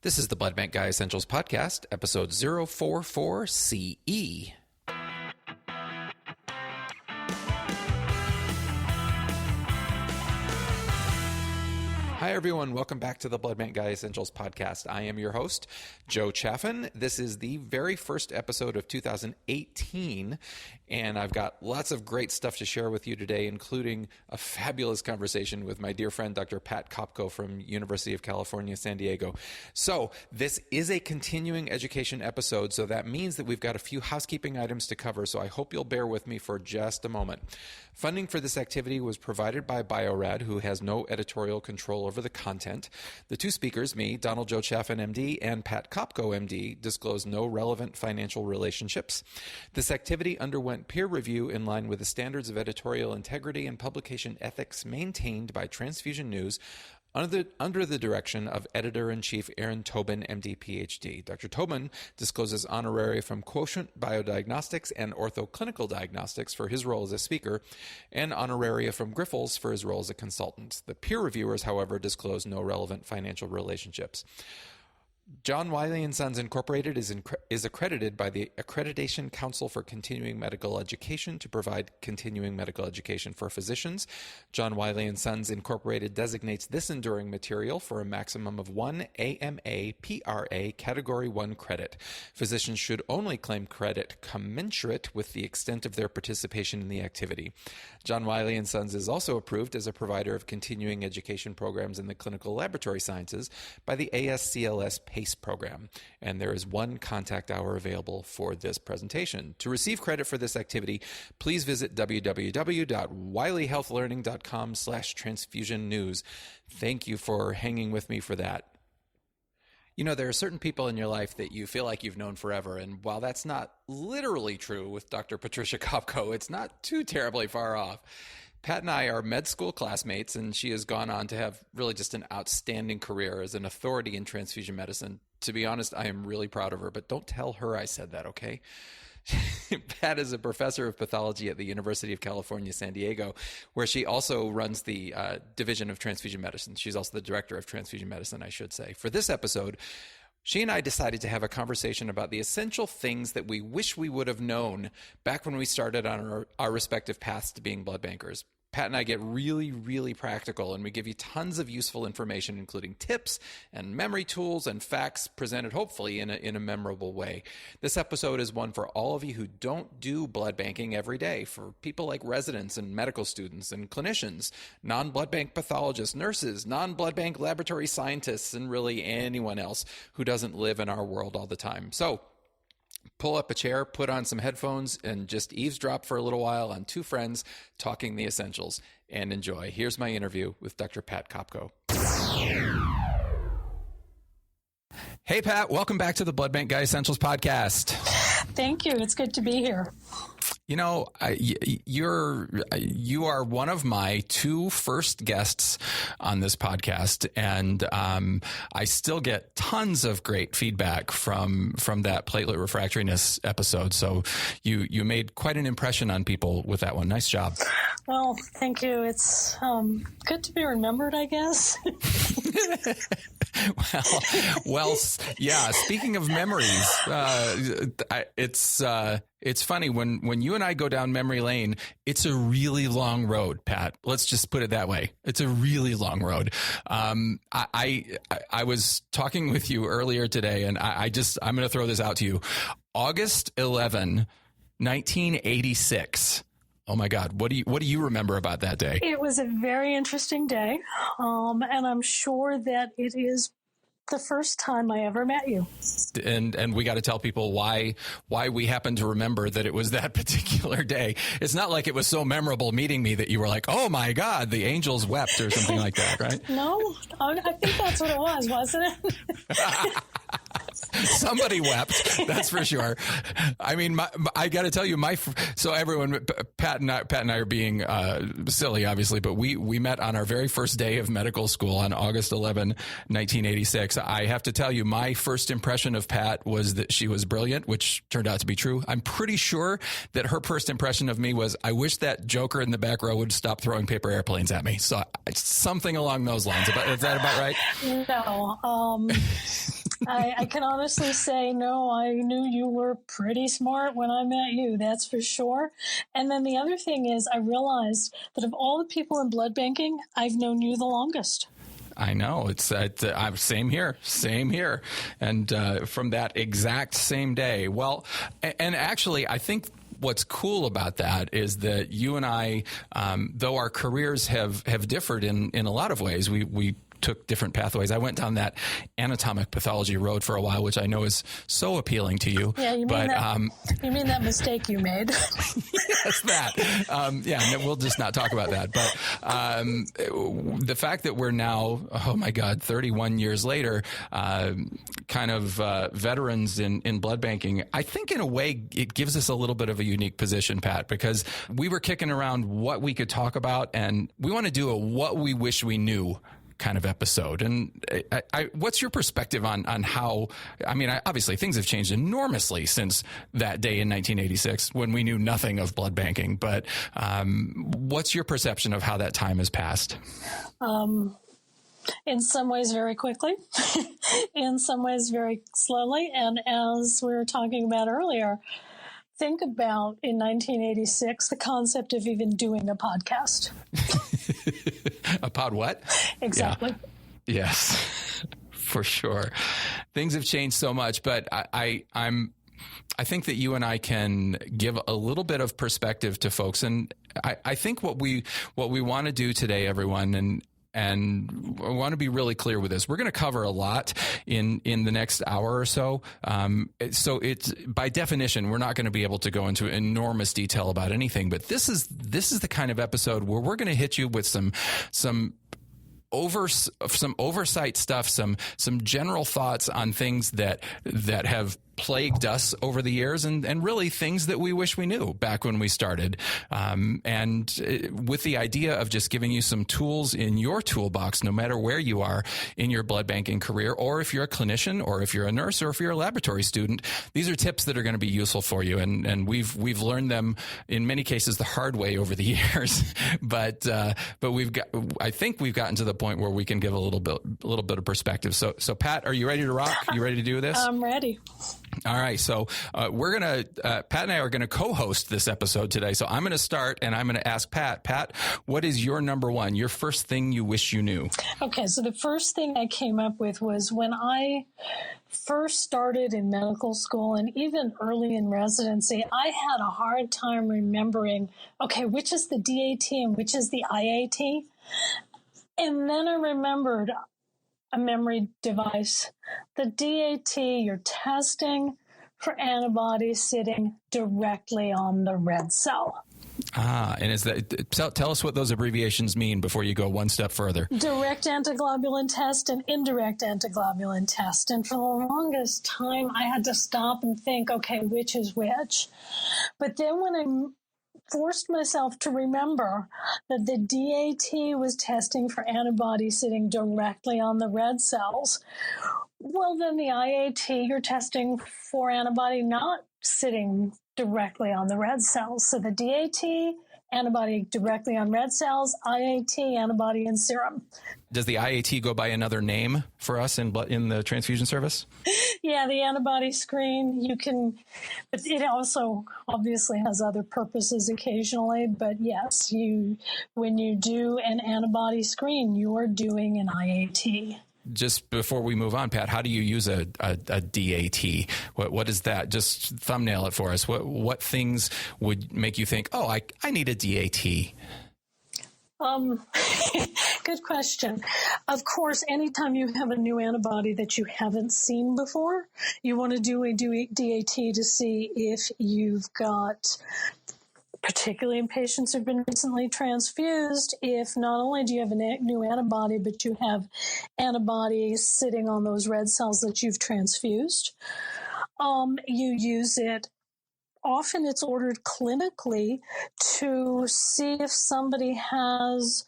This is the Blood Bank Guy Essentials Podcast, episode 044 CE. Hi, everyone. Welcome back to the Blood Bank Guy Essentials Podcast. I am your host, Joe Chaffin. This is the very first episode of 2018, and I've got lots of great stuff to share with you today, including a fabulous conversation with my dear friend, Dr. Pat Kopko from University of California, San Diego. So this is a continuing education episode, so that means that we've got a few housekeeping items to cover, so I hope you'll bear with me for just a moment. Funding for this activity was provided by Bio-Rad, who has no editorial control over the content. The two speakers, me, Donald Joe Chaffin, MD, and Pat Kopko, MD, disclose no relevant financial relationships. This activity underwent peer review in line with the standards of editorial integrity and publication ethics maintained by Transfusion News under the direction of Editor-in-Chief Aaron Tobin, MD, PhD. Dr. Tobin discloses honoraria from Quotient Biodiagnostics and Orthoclinical Diagnostics for his role as a speaker, and honoraria from Grifols for his role as a consultant. The peer reviewers, however, disclose no relevant financial relationships. John Wiley & Sons Incorporated is accredited by the Accreditation Council for Continuing Medical Education to provide continuing medical education for physicians. John Wiley & Sons Incorporated designates this enduring material for a maximum of 1 AMA PRA Category 1 credit. Physicians should only claim credit commensurate with the extent of their participation in the activity. John Wiley & Sons is also approved as a provider of continuing education programs in the clinical laboratory sciences by the ASCLS PACE program, and there is one contact hour available for this presentation. To receive credit for this activity, please visit www.wileyhealthlearning.com/transfusionnews. Thank you for hanging with me for that. You know, there are certain people in your life that you feel like you've known forever, and while that's not literally true with Dr. Patricia Kopko, it's not too terribly far off. Pat and I are med school classmates, and she has gone on to have really just an outstanding career as an authority in transfusion medicine. To be honest, I am really proud of her, but don't tell her I said that, okay? Pat is a professor of pathology at the University of California, San Diego, where she also runs the division of transfusion medicine. She's also the director of transfusion medicine, I should say. For this episode, she and I decided to have a conversation about the essential things that we wish we would have known back when we started on our respective paths to being blood bankers. Pat and I get really, really practical, and we give you tons of useful information, including tips and memory tools and facts presented hopefully in a memorable way. This episode is one for all of you who don't do blood banking every day, for people like residents and medical students and clinicians, non-blood bank pathologists, nurses, non-blood bank laboratory scientists, and really anyone else who doesn't live in our world all the time. So pull up a chair, put on some headphones, and just eavesdrop for a little while on two friends talking the essentials, and enjoy. Here's my interview with Dr. Pat Kopko. Hey, Pat, welcome back to the Blood Bank Guy Essentials Podcast. Thank you. It's good to be here. You know, you are one of my two first guests on this podcast, and I still get tons of great feedback from that platelet refractoriness episode. So you made quite an impression on people with that one. Nice job. Well, thank you. It's good to be remembered, I guess. Well, yeah. Speaking of memories, it's funny when you and I go down memory lane. It's a really long road, Pat. Let's just put it that way. It's a really long road. I was talking with you earlier today, and I'm going to throw this out to you. August 11, 1986. Oh my God. What do you remember about that day? It was a very interesting day. And I'm sure that it is the first time I ever met you. And we got to tell people why we happen to remember that it was that particular day. It's not like it was so memorable meeting me that you were like, oh my God, the angels wept or something like that, right? No, I think that's what it was, wasn't it? Somebody wept, that's for sure. I mean, I got to tell you, so everyone, Pat and I are being silly, obviously, but we met on our very first day of medical school on August 11, 1986. I have to tell you, my first impression of Pat was that she was brilliant, which turned out to be true. I'm pretty sure that her first impression of me was, I wish that joker in the back row would stop throwing paper airplanes at me. So something along those lines. Is that about right? No. I can honestly say, no, I knew you were pretty smart when I met you, that's for sure. And then the other thing is I realized that of all the people in blood banking, I've known you the longest. I know it's same here. And from that exact same day. Well, and actually, I think what's cool about that is that you and I, though our careers have differed in a lot of ways, we took different pathways. I went down that anatomic pathology road for a while, which I know is so appealing to you. Yeah, you mean that mistake you made. Yes, that. Yeah, we'll just not talk about that. But the fact that we're now, oh my God, 31 years later, kind of veterans in blood banking, I think in a way it gives us a little bit of a unique position, Pat, because we were kicking around what we could talk about, and we want to do a what we wish we knew kind of episode. And what's your perspective on how, obviously things have changed enormously since that day in 1986 when we knew nothing of blood banking, but what's your perception of how that time has passed? In some ways very quickly, in some ways very slowly. And as we were talking about earlier, think about in 1986, the concept of even doing a podcast. A pod what? Exactly. Yeah. Yes, for sure. Things have changed so much, but I think that you and I can give a little bit of perspective to folks. And I think what we want to do today, everyone, and I want to be really clear with this. We're going to cover a lot in the next hour or so. So it's by definition, we're not going to be able to go into enormous detail about anything. But this is the kind of episode where we're going to hit you with some oversight stuff, some general thoughts on things that have plagued us over the years, and really things that we wish we knew back when we started. And with the idea of just giving you some tools in your toolbox, no matter where you are in your blood banking career, or if you're a clinician, or if you're a nurse, or if you're a laboratory student, these are tips that are going to be useful for you. And we've learned them in many cases the hard way over the years, but I think we've gotten to the point where we can give a little bit of perspective. So Pat, are you ready to rock? You ready to do this? I'm ready. All right. So we're going to, Pat and I are going to co-host this episode today. So I'm going to start and I'm going to ask Pat, what is your number one, your first thing you wish you knew? Okay. So the first thing I came up with was when I first started in medical school and even early in residency, I had a hard time remembering, okay, which is the DAT and which is the IAT? And then I remembered a memory device. The DAT, you're testing for antibodies sitting directly on the red cell. And is that, tell us what those abbreviations mean before you go one step further. Direct antiglobulin test and indirect antiglobulin test. And for the longest time, I had to stop and think, okay, which is which? But then when I forced myself to remember that the DAT was testing for antibodies sitting directly on the red cells, well, then the IAT, you're testing for antibody not sitting directly on the red cells. So the DAT, antibody directly on red cells, IAT, antibody in serum. Does the IAT go by another name for us in the transfusion service? Yeah, the antibody screen, but it also obviously has other purposes occasionally. But yes, when you do an antibody screen, you are doing an IAT. Just before we move on, Pat, how do you use a DAT? What is that? Just thumbnail it for us. What things would make you think, oh, I need a DAT? Good question. Of course, anytime you have a new antibody that you haven't seen before, you want to do a DAT to see if you've got, particularly in patients who've been recently transfused, if not only do you have a new antibody, but you have antibodies sitting on those red cells that you've transfused. You use it. Often it's ordered clinically to see if somebody has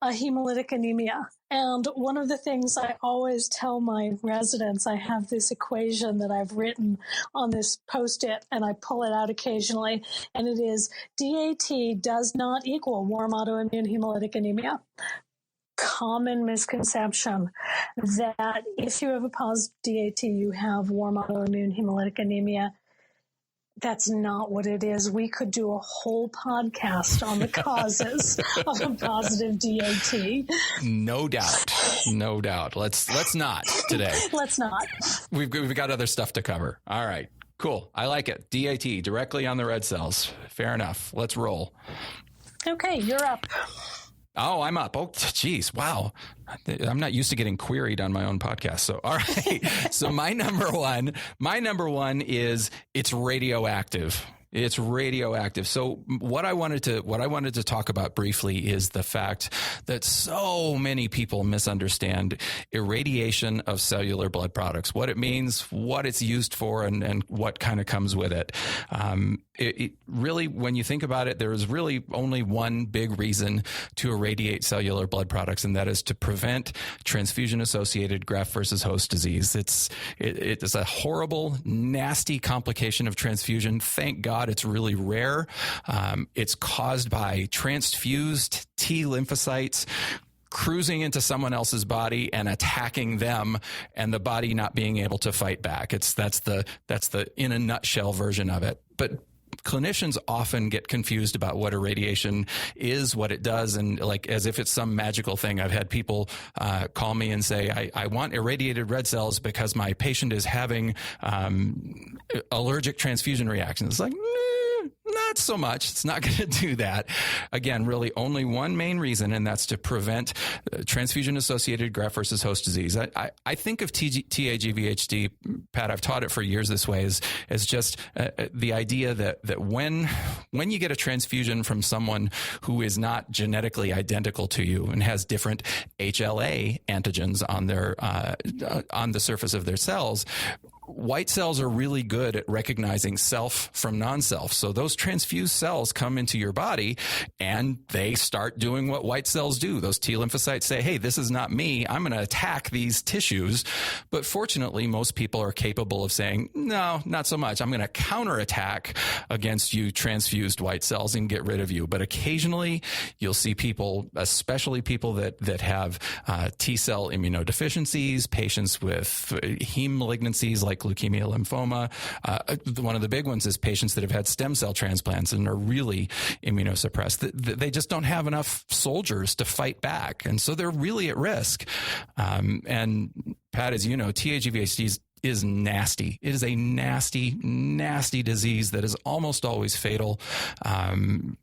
a hemolytic anemia. And one of the things I always tell my residents, I have this equation that I've written on this Post-it, and I pull it out occasionally, and it is DAT does not equal warm autoimmune hemolytic anemia. common misconception that if you have a positive DAT, you have warm autoimmune hemolytic anemia. That's not what it is. We could do a whole podcast on the causes of a positive DAT. No doubt. No doubt. Let's not today. Let's not. We've got other stuff to cover. All right. Cool. I like it. DAT directly on the red cells. Fair enough. Let's roll. Okay, you're up. Oh, I'm up. Oh, geez. Wow. I'm not used to getting queried on my own podcast. So, all right. So my number one is it's radioactive. It's radioactive. So what I wanted to talk about briefly is the fact that so many people misunderstand irradiation of cellular blood products, what it means, what it's used for, and what kind of comes with it. It really, when you think about it, there is really only one big reason to irradiate cellular blood products, and that is to prevent transfusion-associated graft versus host disease. It is a horrible, nasty complication of transfusion. Thank God it's really rare. It's caused by transfused T lymphocytes cruising into someone else's body and attacking them, and the body not being able to fight back. That's the in a nutshell version of it. But clinicians often get confused about what irradiation is, what it does, and like as if it's some magical thing. I've had people call me and say, I want irradiated red cells because my patient is having allergic transfusion reactions. It's like, not so much. It's not going to do that. Again, really only one main reason, and that's to prevent transfusion-associated graft versus host disease. I think of TAGVHD, Pat, I've taught it for years this way, as just the idea that when you get a transfusion from someone who is not genetically identical to you and has different HLA antigens on the surface of their cells, white cells are really good at recognizing self from non-self. So those transfused cells come into your body and they start doing what white cells do. Those T lymphocytes say, hey, this is not me. I'm going to attack these tissues. But fortunately, most people are capable of saying, no, not so much. I'm going to counterattack against you transfused white cells and get rid of you. But occasionally you'll see people, especially people that have T cell immunodeficiencies, patients with heme malignancies like leukemia, lymphoma. One of the big ones is patients that have had stem cell transplants and are really immunosuppressed. They just don't have enough soldiers to fight back. And so they're really at risk. And Pat, as you know, TAGVHD is nasty. It is a nasty, nasty disease that is almost always fatal.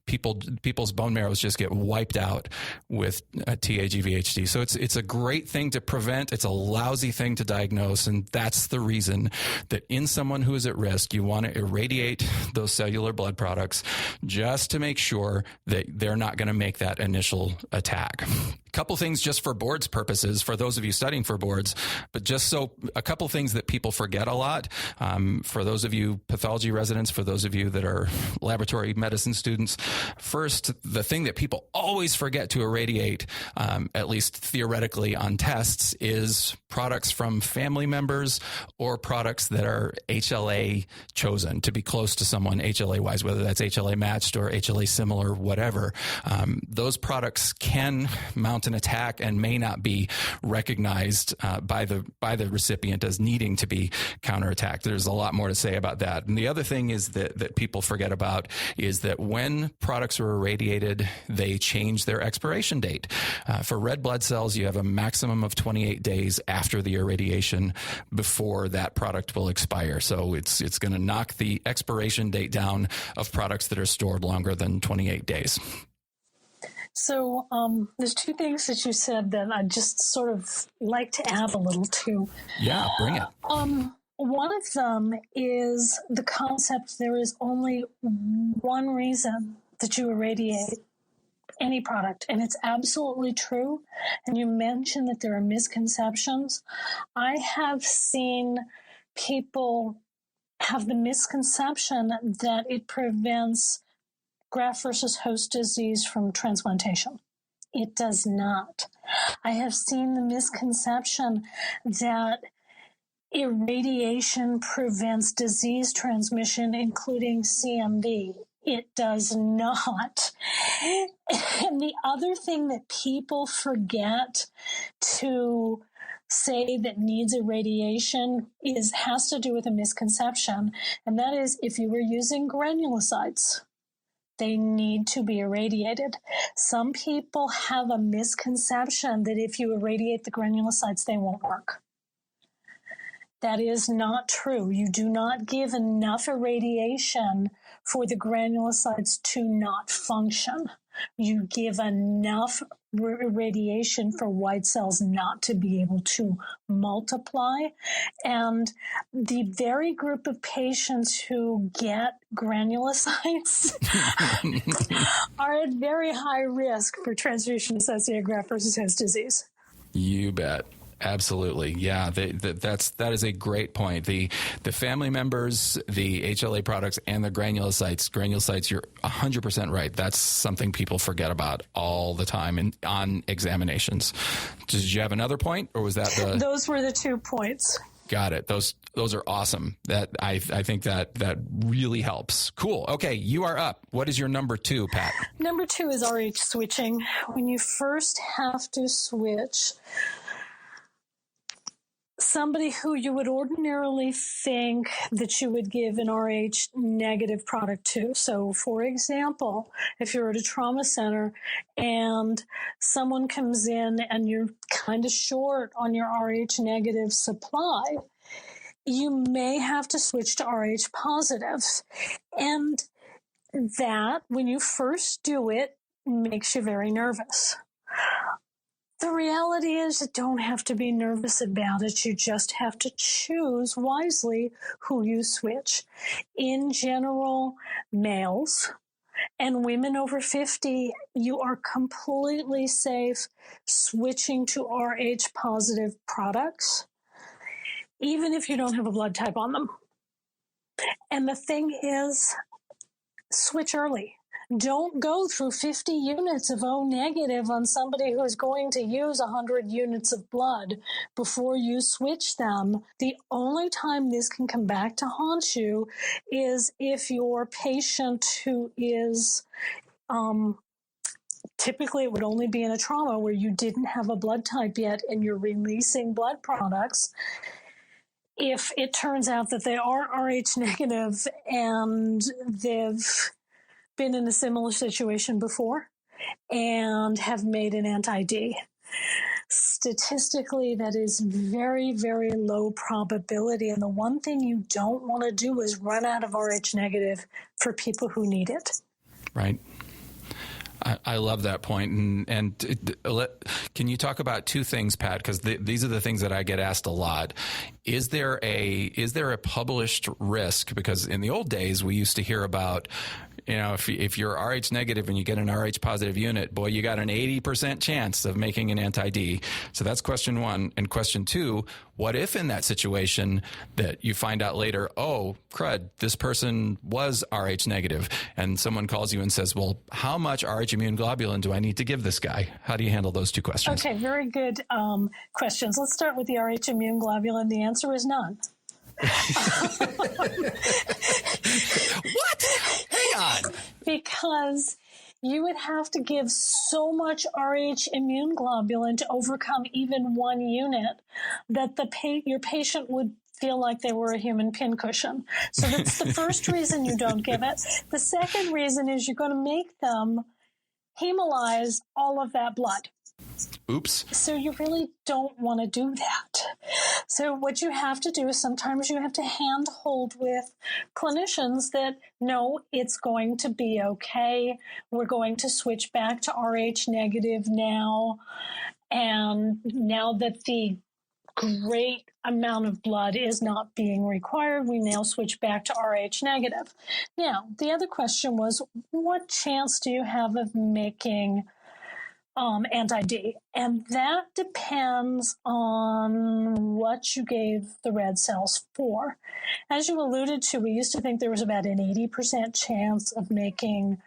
People's bone marrows just get wiped out with TAGVHD. So it's a great thing to prevent. It's a lousy thing to diagnose. And that's the reason that in someone who is at risk, you want to irradiate those cellular blood products just to make sure that they're not going to make that initial attack. A couple things just for boards purposes, for those of you studying for boards, but just so a couple things that people forget a lot. For those of you pathology residents, for those of you that are laboratory medicine students, first, the thing that people always forget to irradiate, at least theoretically on tests, is products from family members or products that are HLA chosen to be close to someone HLA-wise, whether that's HLA matched or HLA similar, whatever. Those products can mount an attack and may not be recognized by the recipient as needing to be counterattacked. There's a lot more to say about that. And the other thing is that people forget about is that when products are irradiated, they change their expiration date. For red blood cells, you have a maximum of 28 days after the irradiation before that product will expire. So it's going to knock the expiration date down of products that are stored longer than 28 days. So there's two things that you said that I just sort of like to add a little to. Yeah, bring it. One of them is the concept there is only one reason that you irradiate any product, and it's absolutely true. And you mentioned that there are misconceptions. I have seen people have the misconception that it prevents graft versus host disease from transplantation. It does not. I have seen the misconception that irradiation prevents disease transmission, including CMV. It does not. And the other thing that people forget to say that needs irradiation has to do with a misconception, and that is if you were using granulocytes, they need to be irradiated. Some people have a misconception that if you irradiate the granulocytes, they won't work. That is not true. You do not give enough irradiation for the granulocytes to not function. You give enough irradiation for white cells not to be able to multiply. And the very group of patients who get granulocytes are at very high risk for transfusion-associated graft-versus-host disease. You bet. Absolutely. Yeah, that is a great point. The family members, the HLA products, and the granulocytes, you're 100% right. That's something people forget about all the time on examinations. Did you have another point, or was that the... Those were the 2 points. Got it. Those are awesome. That I think that really helps. Cool. Okay, you are up. What is your number 2, Pat? Number 2 is RH switching. When you first have to switch somebody who you would ordinarily think that you would give an Rh negative product to. So, for example, if you're at a trauma center and someone comes in and you're kind of short on your Rh negative supply, you may have to switch to Rh positive. And that, when you first do it, makes you very nervous. The reality is you don't have to be nervous about it. You just have to choose wisely who you switch. In general, males and women over 50, you are completely safe switching to Rh positive products, even if you don't have a blood type on them. And the thing is, switch early. Don't go through 50 units of O negative on somebody who's going to use 100 units of blood before you switch them. The only time this can come back to haunt you is if your patient who is, typically it would only be in a trauma where you didn't have a blood type yet and you're releasing blood products. If it turns out that they are Rh negative and they've been in a similar situation before and have made an anti-D. Statistically, that is very, very low probability. And the one thing you don't want to do is run out of Rh negative for people who need it. Right. I love that point. And can you talk about 2 things, Pat? Because these are the things that I get asked a lot. Is there a published risk? Because in the old days, we used to hear about, if you're Rh negative and you get an Rh positive unit, boy, you got an 80% chance of making an anti-D. So that's question 1. And question 2, what if in that situation that you find out later, oh, crud, this person was Rh negative, and someone calls you and says, well, how much Rh immune globulin do I need to give this guy? How do you handle those 2 questions? Okay, very good questions. Let's start with the Rh immune globulin. The answer is none. What? Hang on. Because you would have to give so much Rh immune globulin to overcome even 1 unit that your patient would feel like they were a human pincushion. So that's the first reason you don't give it. The second reason is you're going to make them hemolyze all of that blood. Oops. So you really don't want to do that. So what you have to do is sometimes you have to hand hold with clinicians that, no, it's going to be okay. We're going to switch back to Rh negative now. And now that the great amount of blood is not being required, we now switch back to Rh negative. Now, the other question was, what chance do you have of making anti-D? And that depends on what you gave the red cells for. As you alluded to, we used to think there was about an 80% chance of making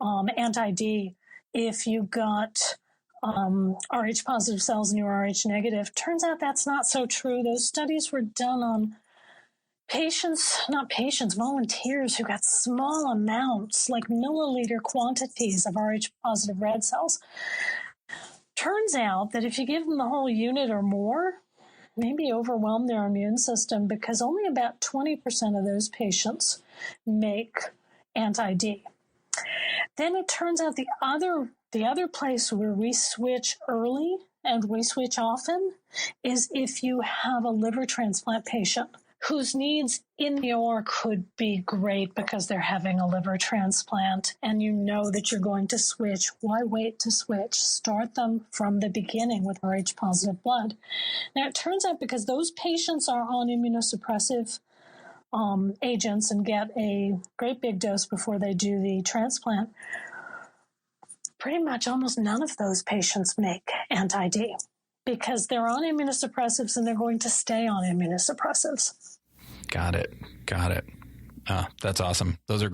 anti-D if you got Rh positive cells and you were Rh negative. Turns out that's not so true. Those studies were done on volunteers who got small amounts, like milliliter quantities of Rh positive red cells. Turns out that if you give them the whole unit or more, maybe overwhelm their immune system, because only about 20% of those patients make anti-D. Then it turns out the other place where we switch early and we switch often is if you have a liver transplant patient whose needs in the OR could be great because they're having a liver transplant and you know that you're going to switch. Why wait to switch? Start them from the beginning with Rh positive blood. Now, it turns out because those patients are on immunosuppressive agents and get a great big dose before they do the transplant, pretty much almost none of those patients make anti-D because they're on immunosuppressives and they're going to stay on immunosuppressives. Got it. That's awesome. Those are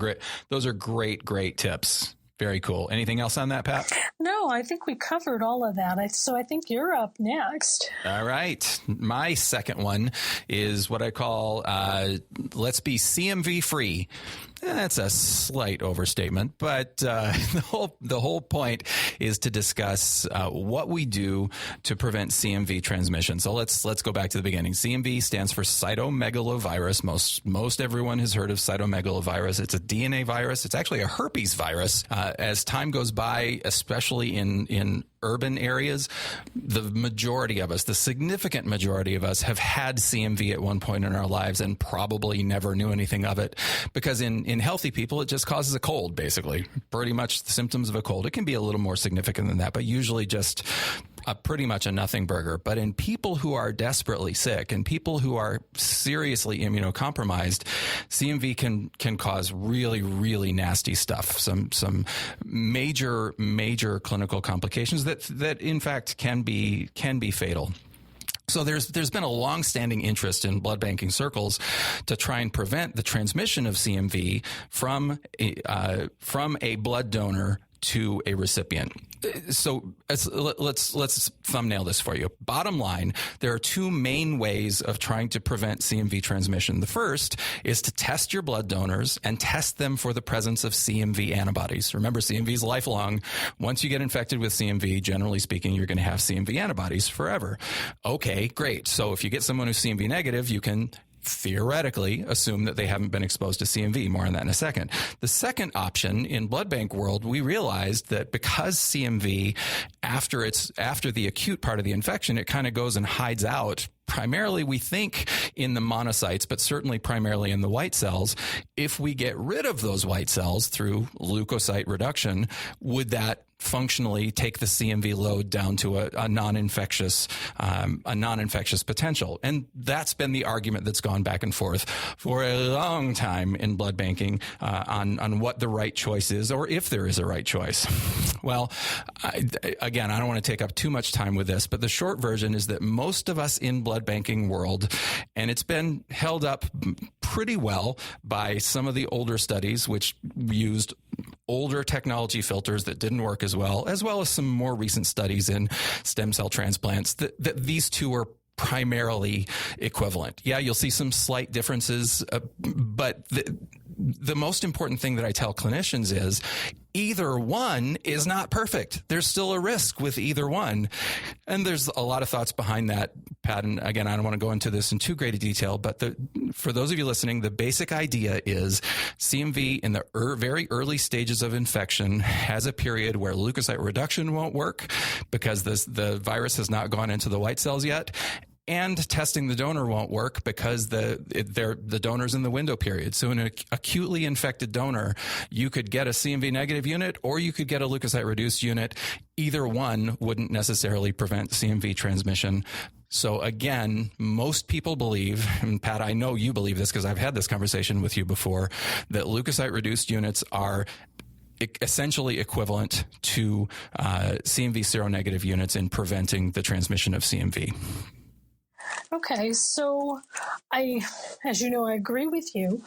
great tips. Very cool. Anything else on that, Pat? No, I think we covered all of that. So I think you're up next. All right. My second one is what I call let's be CMV free. That's a slight overstatement, but the whole point is to discuss what we do to prevent CMV transmission. So let's go back to the beginning. CMV stands for cytomegalovirus. Most everyone has heard of cytomegalovirus. It's a DNA virus. It's actually a herpes virus. As time goes by, especially in urban areas, the significant majority of us have had CMV at one point in our lives and probably never knew anything of it, because in healthy people, it just causes a cold, basically. Pretty much the symptoms of a cold. It can be a little more significant than that, but usually just pretty much a nothing burger. But in people who are desperately sick and people who are seriously immunocompromised, CMV can cause really, really nasty stuff. Some major clinical complications that in fact can be fatal. So there's been a long-standing interest in blood banking circles to try and prevent the transmission of CMV from a blood donor to a recipient. So let's thumbnail this for you. Bottom line, there are two main ways of trying to prevent CMV transmission. The first is to test your blood donors and test them for the presence of CMV antibodies. Remember, CMV is lifelong. Once you get infected with CMV, generally speaking, you're going to have CMV antibodies forever. Okay, great. So if you get someone who's CMV negative, you can theoretically assume that they haven't been exposed to CMV. More on that in a second. The second option in blood bank world, we realized that because CMV, after the acute part of the infection, it kind of goes and hides out. Primarily, we think in the monocytes, but certainly primarily in the white cells. If we get rid of those white cells through leukocyte reduction, would that functionally take the CMV load down to a non-infectious potential? And that's been the argument that's gone back and forth for a long time in blood banking on what the right choice is, or if there is a right choice. Well, I don't want to take up too much time with this, but the short version is that most of us in blood banking world, and it's been held up pretty well by some of the older studies, which used older technology filters that didn't work as well as some more recent studies in stem cell transplants, that these two are primarily equivalent. Yeah, you'll see some slight differences, but the most important thing that I tell clinicians is either one is not perfect. There's still a risk with either one. And there's a lot of thoughts behind that, Pat. And again, I don't want to go into this in too great a detail, but for those of you listening, the basic idea is CMV in the very early stages of infection has a period where leukocyte reduction won't work because the virus has not gone into the white cells yet. And testing the donor won't work because the donor's in the window period. So in an acutely infected donor, you could get a CMV negative unit or you could get a leukocyte reduced unit. Either one wouldn't necessarily prevent CMV transmission. So again, most people believe, and Pat, I know you believe this because I've had this conversation with you before, that leukocyte reduced units are essentially equivalent to CMV seronegative units in preventing the transmission of CMV. Okay, so as you know, I agree with you.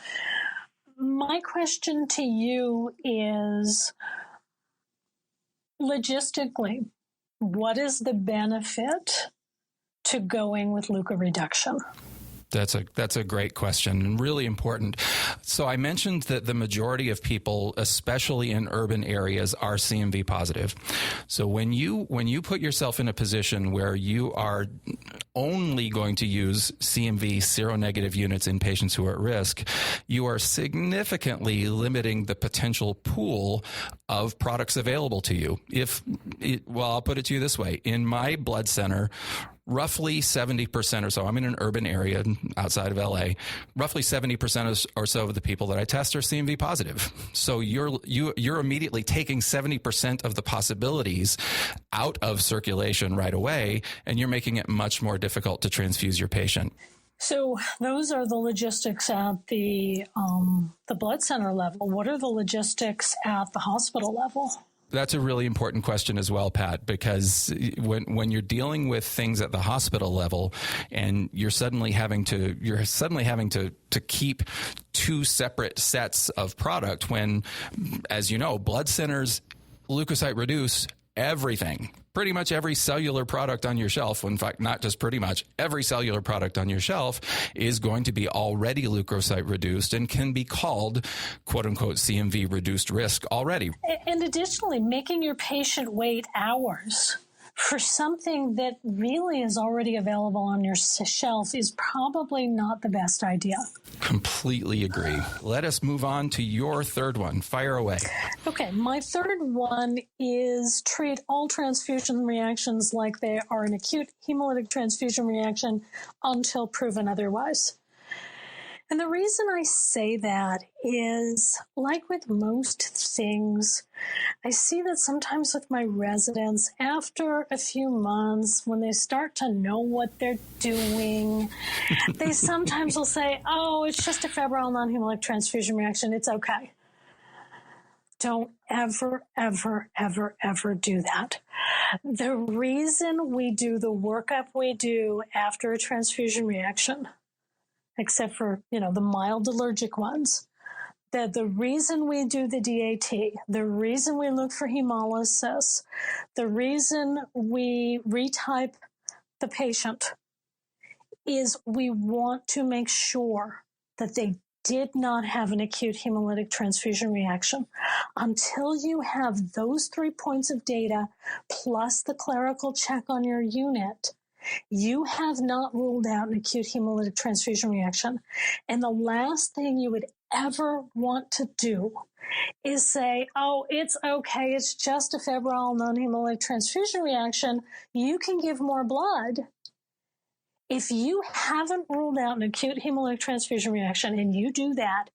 My question to you is, logistically, what is the benefit to going with leukoreduction? That's a great question and really important. So I mentioned that the majority of people, especially in urban areas, are CMV positive. So when you put yourself in a position where you are only going to use CMV seronegative units in patients who are at risk, you are significantly limiting the potential pool of products available to you. I'll put it to you this way. In my blood center, roughly 70% or so, I'm in an urban area outside of LA, roughly 70% or so of the people that I test are CMV positive. So you're immediately taking 70% of the possibilities out of circulation right away, and you're making it much more difficult to transfuse your patient. So those are the logistics at the blood center level. What are the logistics at the hospital level? That's a really important question as well, Pat, because when you're dealing with things at the hospital level and you're suddenly having to keep two separate sets of product when, as you know, blood centers leukocyte reduce everything. Pretty much every cellular product on your shelf, in fact, not just pretty much, every cellular product on your shelf is going to be already leukocyte reduced and can be called, quote unquote, CMV reduced risk already. And additionally, making your patient wait hours for something that really is already available on your shelf is probably not the best idea. Completely agree. Let us move on to your third one. Fire away. Okay, my third one is treat all transfusion reactions like they are an acute hemolytic transfusion reaction until proven otherwise. And the reason I say that is, like with most things, I see that sometimes with my residents, after a few months, when they start to know what they're doing, they sometimes will say, oh, it's just a febrile non-hemolytic transfusion reaction. It's okay. Don't ever, ever, ever, ever do that. The reason we do the workup we do after a transfusion reaction, except for, the mild allergic ones, that the reason we do the DAT, the reason we look for hemolysis, the reason we retype the patient is we want to make sure that they did not have an acute hemolytic transfusion reaction. Until you have those 3 points of data plus the clerical check on your unit, you have not ruled out an acute hemolytic transfusion reaction. And the last thing you would ever want to do is say, oh, it's okay, it's just a febrile non-hemolytic transfusion reaction, you can give more blood. If you haven't ruled out an acute hemolytic transfusion reaction and you do that,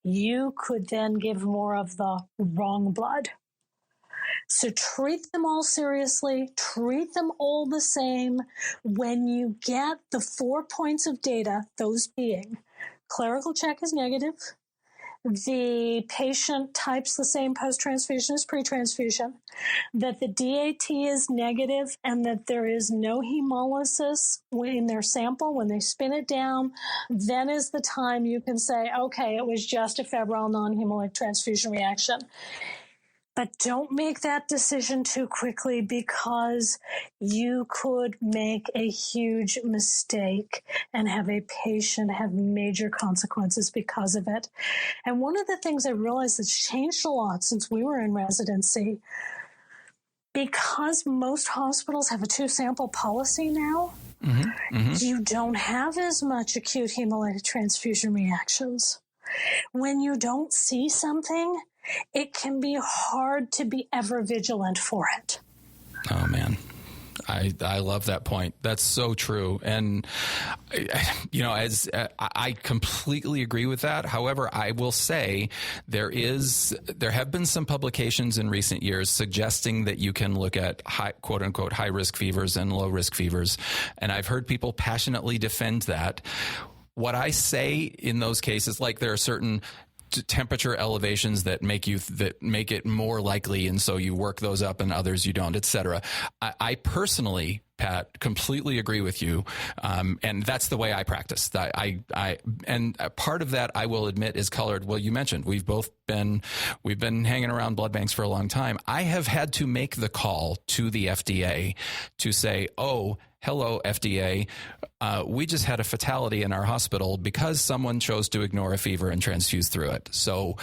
you could then give more of the wrong blood. So treat them all seriously, treat them all the same. When you get the 4 points of data, those being clerical check is negative, the patient types the same post-transfusion as pre-transfusion, that the DAT is negative, and that there is no hemolysis in their sample when they spin it down, then is the time you can say, okay, it was just a febrile non-hemolytic transfusion reaction. But don't make that decision too quickly, because you could make a huge mistake and have a patient have major consequences because of it. And one of the things I realized that's changed a lot since we were in residency, because most hospitals have a 2-sample policy now, you don't have as much acute hemolytic transfusion reactions. When you don't see something, it can be hard to be ever vigilant for it. Oh, man. I love that point. That's so true. And, I completely agree with that. However, I will say there have been some publications in recent years suggesting that you can look at quote unquote, high risk fevers and low risk fevers. And I've heard people passionately defend that. What I say in those cases, like there are certain temperature elevations that make it more likely, and so you work those up and others you don't, etc. I personally Pat. Completely agree with you. And that's the way I practice. And part of that, I will admit, is colored. Well, you mentioned we've been hanging around blood banks for a long time. I have had to make the call to the FDA to say, oh, hello, FDA. We just had a fatality in our hospital because someone chose to ignore a fever and transfuse through it. So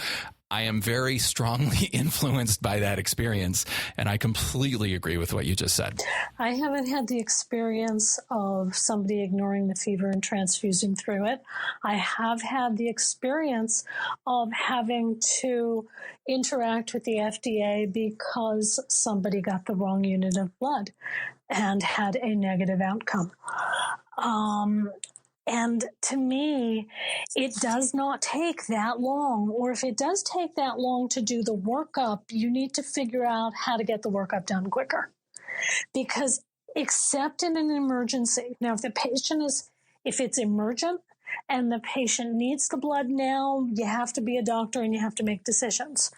I am very strongly influenced by that experience, and I completely agree with what you just said. I haven't had the experience of somebody ignoring the fever and transfusing through it. I have had the experience of having to interact with the FDA because somebody got the wrong unit of blood and had a negative outcome. And to me, it does not take that long. Or if it does take that long to do the workup, you need to figure out how to get the workup done quicker. Because except in an emergency, now if it's emergent and the patient needs the blood now, you have to be a doctor and you have to make decisions.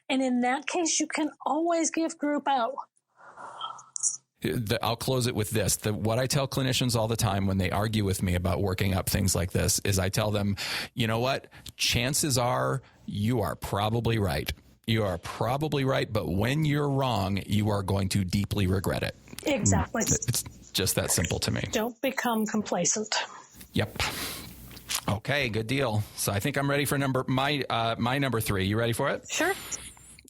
And in that case, you can always give Group O. I'll close it with this. What I tell clinicians all the time when they argue with me about working up things like this is I tell them, you know what? Chances are you are probably right. You are probably right. But when you're wrong, you are going to deeply regret it. Exactly. It's just that simple to me. Don't become complacent. Yep. Okay, good deal. So I think I'm ready for my number 3. You ready for it? Sure.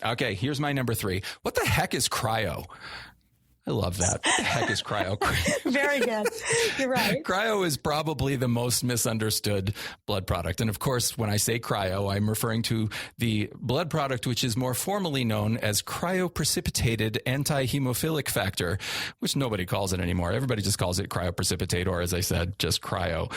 Okay, here's my number 3. What the heck is cryo? I love that. What the heck is cryo? Very good. You're right. Cryo is probably the most misunderstood blood product. And of course, when I say cryo, I'm referring to the blood product which is more formally known as cryoprecipitated anti-hemophilic factor, which nobody calls it anymore. Everybody just calls it cryoprecipitate, or as I said, just cryo.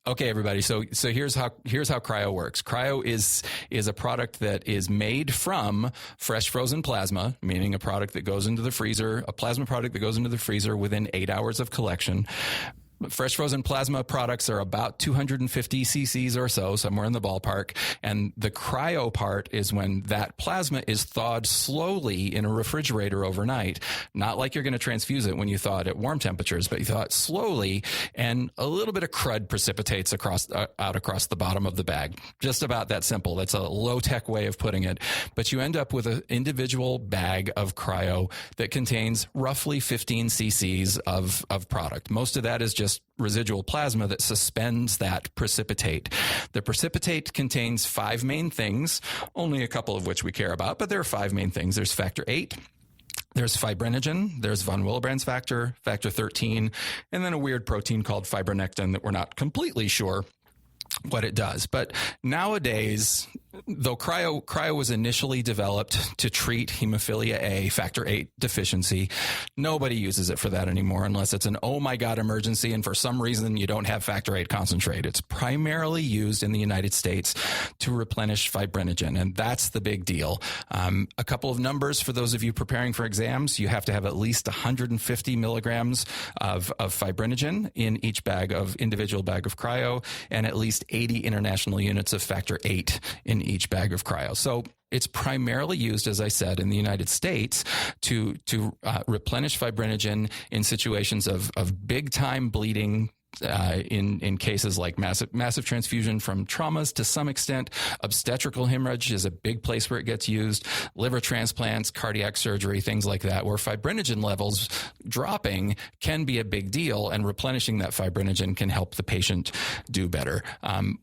Okay, everybody. So here's how cryo works. Cryo is a product that is made from fresh frozen plasma, meaning a product that goes into the freezer, a plasma product that goes into the freezer within 8 hours of collection. Fresh frozen plasma products are about 250 cc's or so, somewhere in the ballpark. And the cryo part is when that plasma is thawed slowly in a refrigerator overnight. Not like you're going to transfuse it when you thaw it at warm temperatures, but you thaw it slowly, and a little bit of crud precipitates out across the bottom of the bag. Just about that simple. That's a low-tech way of putting it. But you end up with an individual bag of cryo that contains roughly 15 cc's of product. Most of that is just residual plasma that suspends that precipitate. The precipitate contains 5 main things, only a couple of which we care about, but there are 5 main things. There's factor 8. There's fibrinogen, there's von Willebrand's factor, factor 13, and then a weird protein called fibronectin that we're not completely sure what it does. But nowadays, though cryo was initially developed to treat hemophilia A, factor VIII deficiency, nobody uses it for that anymore unless it's an oh my god emergency and for some reason you don't have factor VIII concentrate. It's primarily used in the United States to replenish fibrinogen, and that's the big deal. A couple of numbers for those of you preparing for exams: you have to have at least 150 milligrams of fibrinogen in each individual bag of cryo, and at least 80 international units of factor VIII in each bag of cryo. So it's primarily used, as I said, in the United States to replenish fibrinogen in situations of big time bleeding, in cases like massive transfusion from traumas to some extent. Obstetrical hemorrhage is a big place where it gets used. Liver transplants, cardiac surgery, things like that, where fibrinogen levels dropping can be a big deal, and replenishing that fibrinogen can help the patient do better.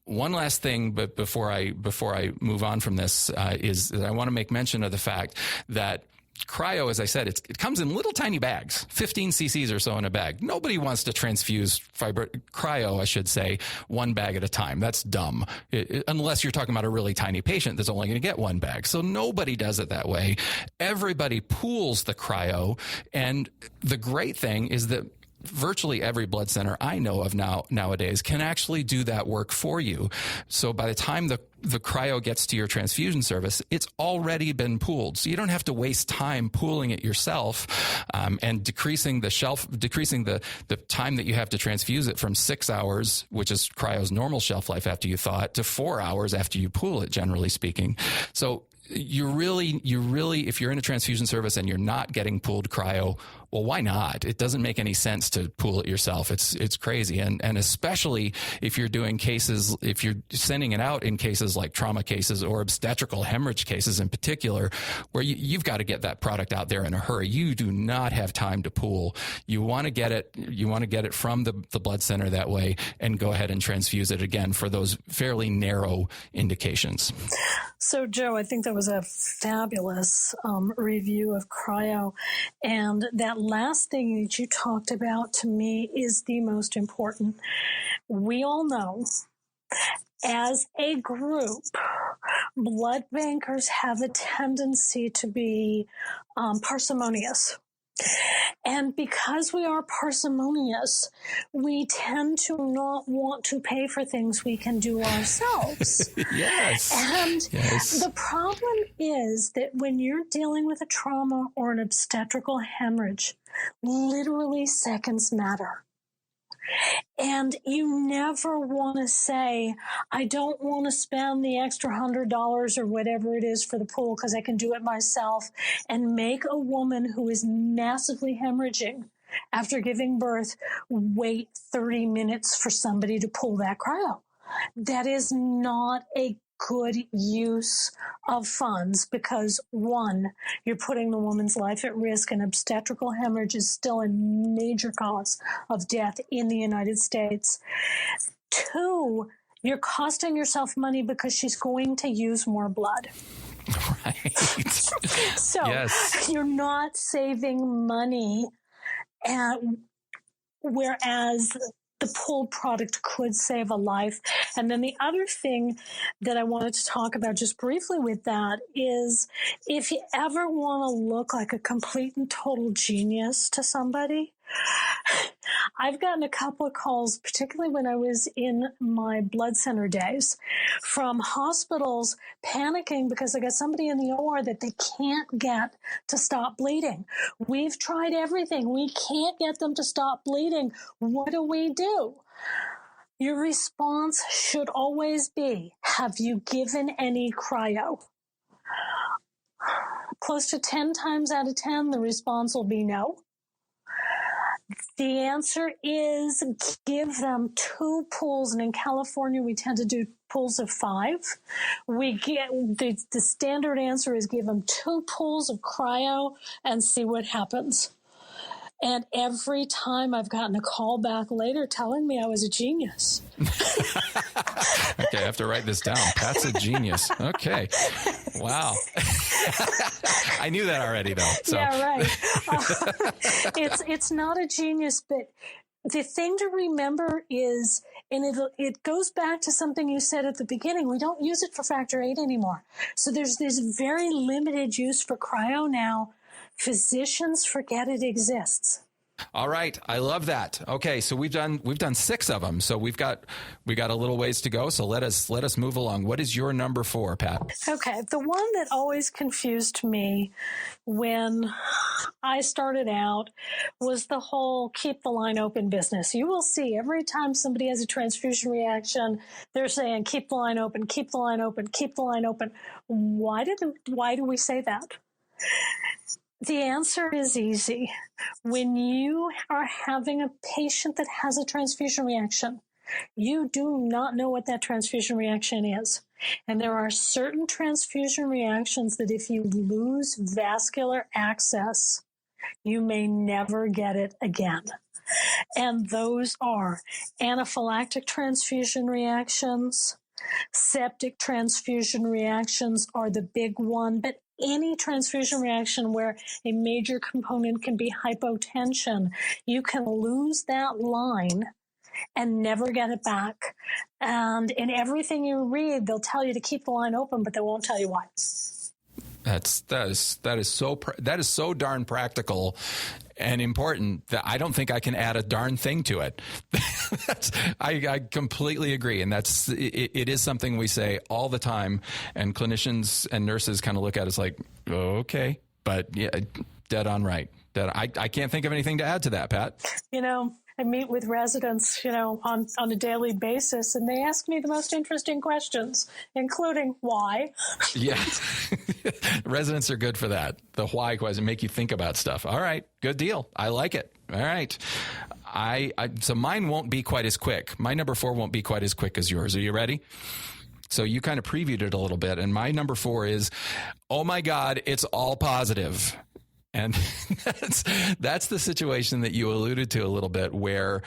One last thing, but before I move on from this, is that I want to make mention of the fact that cryo, as I said, it comes in little tiny bags, 15 cc's or so in a bag. Nobody wants to transfuse cryo, I should say, one bag at a time. That's dumb, unless you're talking about a really tiny patient that's only going to get one bag. So nobody does it that way. Everybody pools the cryo, and the great thing is that virtually every blood center I know of nowadays can actually do that work for you. So by the time the cryo gets to your transfusion service, it's already been pooled. So you don't have to waste time pooling it yourself, and decreasing the time that you have to transfuse it from 6 hours, which is cryo's normal shelf life after you thaw it, to 4 hours after you pool it, generally speaking. So you really, if you're in a transfusion service and you're not getting pooled cryo, well, why not? It doesn't make any sense to pool it yourself. It's crazy. And especially if you're doing cases, if you're sending it out in cases like trauma cases or obstetrical hemorrhage cases in particular, where you've got to get that product out there in a hurry. You do not have time to pool. You want to get it from the blood center that way and go ahead and transfuse it again for those fairly narrow indications. So, Joe, I think that was a fabulous review of cryo. And that last thing that you talked about to me is the most important. We all know, as a group, blood bankers have a tendency to be parsimonious. And because we are parsimonious, we tend to not want to pay for things we can do ourselves. Yes. And yes. The problem is that when you're dealing with a trauma or an obstetrical hemorrhage, literally seconds matter. And you never want to say, I don't want to spend the extra $100 or whatever it is for the pool because I can do it myself, and make a woman who is massively hemorrhaging after giving birth wait 30 minutes for somebody to pull that cryo. That is not a good use of funds because, one, you're putting the woman's life at risk, and obstetrical hemorrhage is still a major cause of death in the United States. Two, you're costing yourself money because she's going to use more blood. Right. So yes. You're not saving money, whereas the pooled product could save a life. And then the other thing that I wanted to talk about just briefly with that is, if you ever want to look like a complete and total genius to somebody, I've gotten a couple of calls, particularly when I was in my blood center days, from hospitals panicking because they got somebody in the OR that they can't get to stop bleeding. We've tried everything. We can't get them to stop bleeding. What do? Your response should always be, have you given any cryo? Close to 10 times out of 10, the response will be no. The answer is give them 2 pools, and in California we tend to do pools of 5. We get the standard answer is give them 2 pools of cryo and see what happens. And every time I've gotten a call back later telling me I was a genius. Okay, I have to write this down. Pat's a genius. Okay. Wow. I knew that already, though. So. Yeah, right. It's not a genius, but the thing to remember is, and it goes back to something you said at the beginning, we don't use it for factor 8 anymore. So there's this very limited use for cryo now. Physicians forget it exists. All right. I love that. Okay. So we've done 6 of them. So we got a little ways to go. So let us move along. What is your number 4, Pat? Okay. The one that always confused me when I started out was the whole keep the line open business. You will see every time somebody has a transfusion reaction, they're saying, keep the line open, keep the line open, keep the line open. Why do we say that? The answer is easy. When you are having a patient that has a transfusion reaction, you do not know what that transfusion reaction is. And there are certain transfusion reactions that if you lose vascular access, you may never get it again. And those are anaphylactic transfusion reactions, septic transfusion reactions are the big one, but any transfusion reaction where a major component can be hypotension, you can lose that line and never get it back. And in everything you read, they'll tell you to keep the line open, but they won't tell you why. That is so darn practical and important that I don't think I can add a darn thing to it. I completely agree. And it is something we say all the time, and clinicians and nurses kind of look at us like, oh, okay, but yeah, dead on right. I can't think of anything to add to that, Pat. I meet with residents, on a daily basis, and they ask me the most interesting questions, including why. Yeah. Residents are good for that. The why question, make you think about stuff. All right, good deal. I like it. All right. So mine won't be quite as quick. My number 4 won't be quite as quick as yours. Are you ready? So you kind of previewed it a little bit. And my number 4 is, oh my God, it's all positive. And that's the situation that you alluded to a little bit, where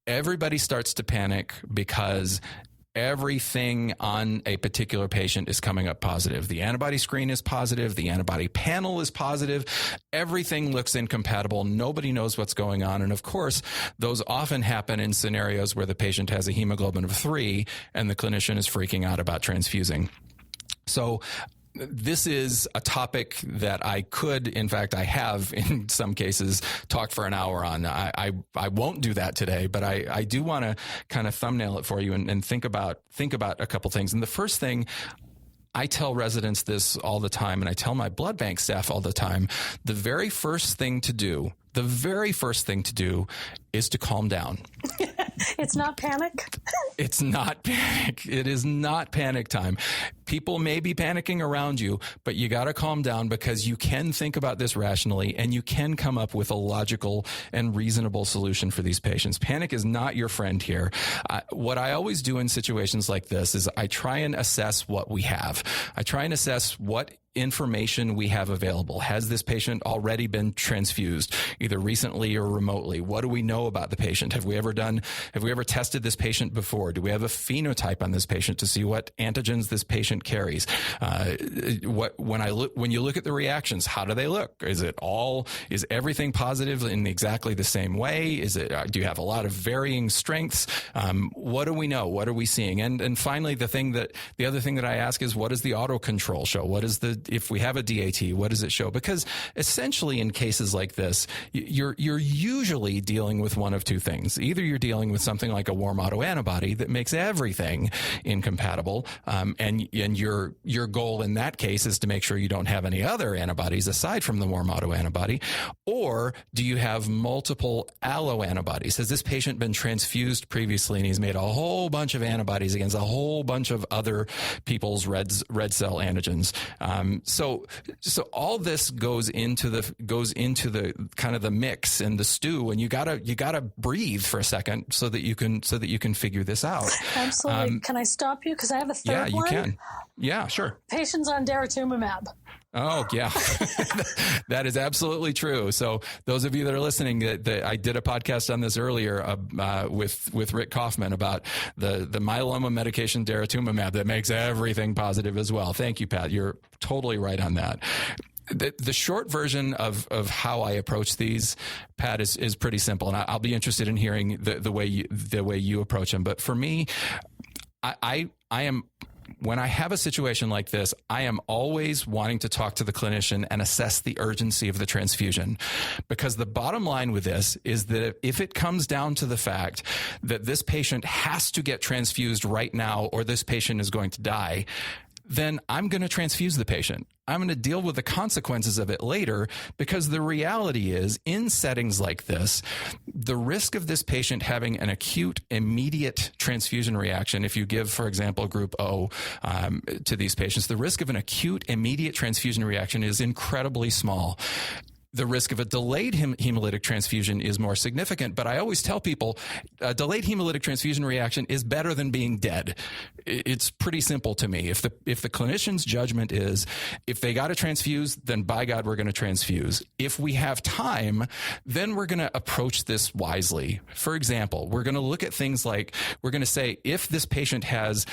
everybody starts to panic because everything on a particular patient is coming up positive. The antibody screen is positive. The antibody panel is positive. Everything looks incompatible. Nobody knows what's going on. And of course, those often happen in scenarios where the patient has a hemoglobin of 3 and the clinician is freaking out about transfusing. So this is a topic that I could, in fact, I have in some cases talked for an hour on. I won't do that today, but I do want to kind of thumbnail it for you and think about a couple things. And the first thing, I tell residents this all the time, and I tell my blood bank staff all the time, the very first thing to do is to calm down. It's not panic. It's not panic. It is not panic time. People may be panicking around you, but you got to calm down, because you can think about this rationally and you can come up with a logical and reasonable solution for these patients. Panic is not your friend here. What I always do in situations like this is I try and assess what we have. I try and assess what information we have available. Has this patient already been transfused, either recently or remotely? What do we know about the patient? Have we ever tested this patient before? Do we have a phenotype on this patient to see what antigens this patient carries? When you look at the reactions, how do they look? Is everything positive in exactly the same way? Do you have a lot of varying strengths? What do we know? What are we seeing? And finally, the other thing that I ask is, what does the auto control show? If we have a DAT, what does it show? Because essentially in cases like this, you're usually dealing with one of two things. Either you're dealing with something like a warm autoantibody that makes everything incompatible, and your goal in that case is to make sure you don't have any other antibodies aside from the warm autoantibody. Or do you have multiple alloantibodies? Has this patient been transfused previously and he's made a whole bunch of antibodies against a whole bunch of other people's red cell antigens? So all this goes into the kind of the mix and the stew, and you gotta breathe for a second so that you can figure this out. Absolutely. Can I stop you? Because I have a third one. Yeah, you can. Yeah, sure. Patients on daratumumab. Oh, yeah. That is absolutely true. So those of you that are listening, I did a podcast on this earlier with Rick Kaufman about the myeloma medication daratumumab that makes everything positive as well. Thank you, Pat. You're totally right on that. The short version of how I approach these, Pat, is pretty simple, and I'll be interested in hearing the way you approach them. But for me, I am. When I have a situation like this, I am always wanting to talk to the clinician and assess the urgency of the transfusion. Because the bottom line with this is that if it comes down to the fact that this patient has to get transfused right now or this patient is going to die, then I'm going to transfuse the patient. I'm going to deal with the consequences of it later, because the reality is, in settings like this, the risk of this patient having an acute, immediate transfusion reaction, if you give, for example, group O to these patients, the risk of an acute, immediate transfusion reaction is incredibly small. The risk of a delayed hemolytic transfusion is more significant, but I always tell people a delayed hemolytic transfusion reaction is better than being dead. It's pretty simple to me. If the clinician's judgment is, if they got to transfuse, then by God, we're going to transfuse. If we have time, then we're going to approach this wisely. For example, we're going to look at things like, we're going to say, if this patient has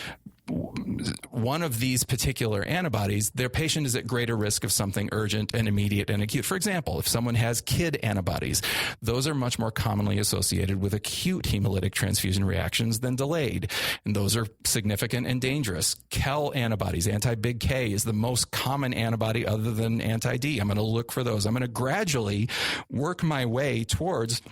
one of these particular antibodies, their patient is at greater risk of something urgent and immediate and acute. For example, if someone has KID antibodies, those are much more commonly associated with acute hemolytic transfusion reactions than delayed, and those are significant and dangerous. KEL antibodies, anti-big K, is the most common antibody other than anti-D. I'm going to look for those. I'm going to gradually work my way towards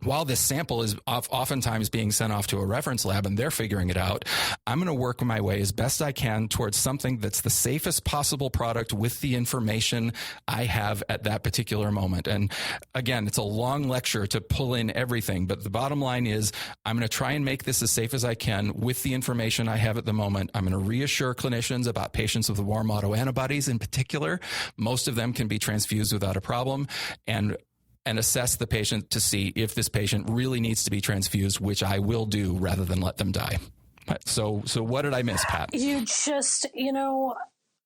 while this sample is oftentimes being sent off to a reference lab and they're figuring it out, I'm going to work my way as best I can towards something that's the safest possible product with the information I have at that particular moment. And again, it's a long lecture to pull in everything, but the bottom line is I'm going to try and make this as safe as I can with the information I have at the moment. I'm going to reassure clinicians about patients with warm autoantibodies in particular. Most of them can be transfused without a problem, and assess the patient to see if this patient really needs to be transfused, which I will do rather than let them die. So what did I miss, Pat? You just,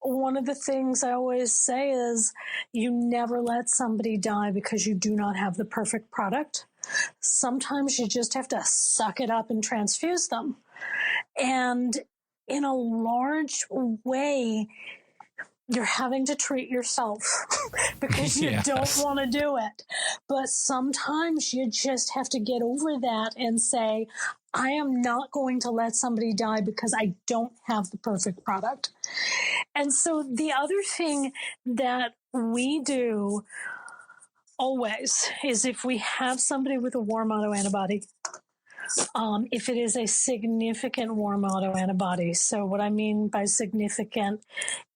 one of the things I always say is you never let somebody die because you do not have the perfect product. Sometimes you just have to suck it up and transfuse them. And in a large way, you're having to treat yourself because you don't want to do it. But sometimes you just have to get over that and say, I am not going to let somebody die because I don't have the perfect product. And so the other thing that we do always is if we have somebody with a warm autoantibody, if it is a significant warm autoantibody. So what I mean by significant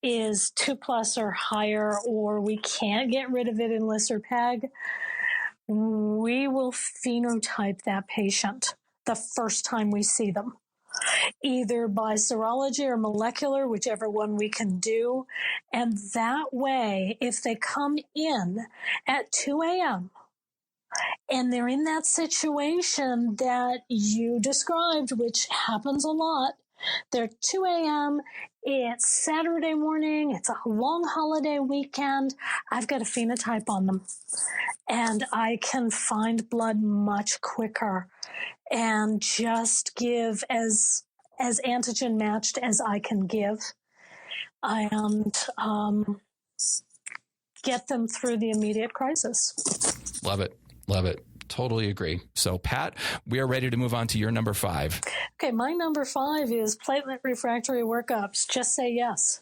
is 2+ or higher, or we can't get rid of it in LIS or PEG, we will phenotype that patient the first time we see them, either by serology or molecular, whichever one we can do. And that way, if they come in at 2 a.m., and they're in that situation that you described, which happens a lot. They're 2 a.m., it's Saturday morning, it's a long holiday weekend. I've got a phenotype on them. And I can find blood much quicker and just give as antigen matched as I can give. And get them through the immediate crisis. Love it. Love it. Totally agree. So, Pat, we are ready to move on to your number 5. Okay, my number 5 is platelet refractory workups. Just say yes.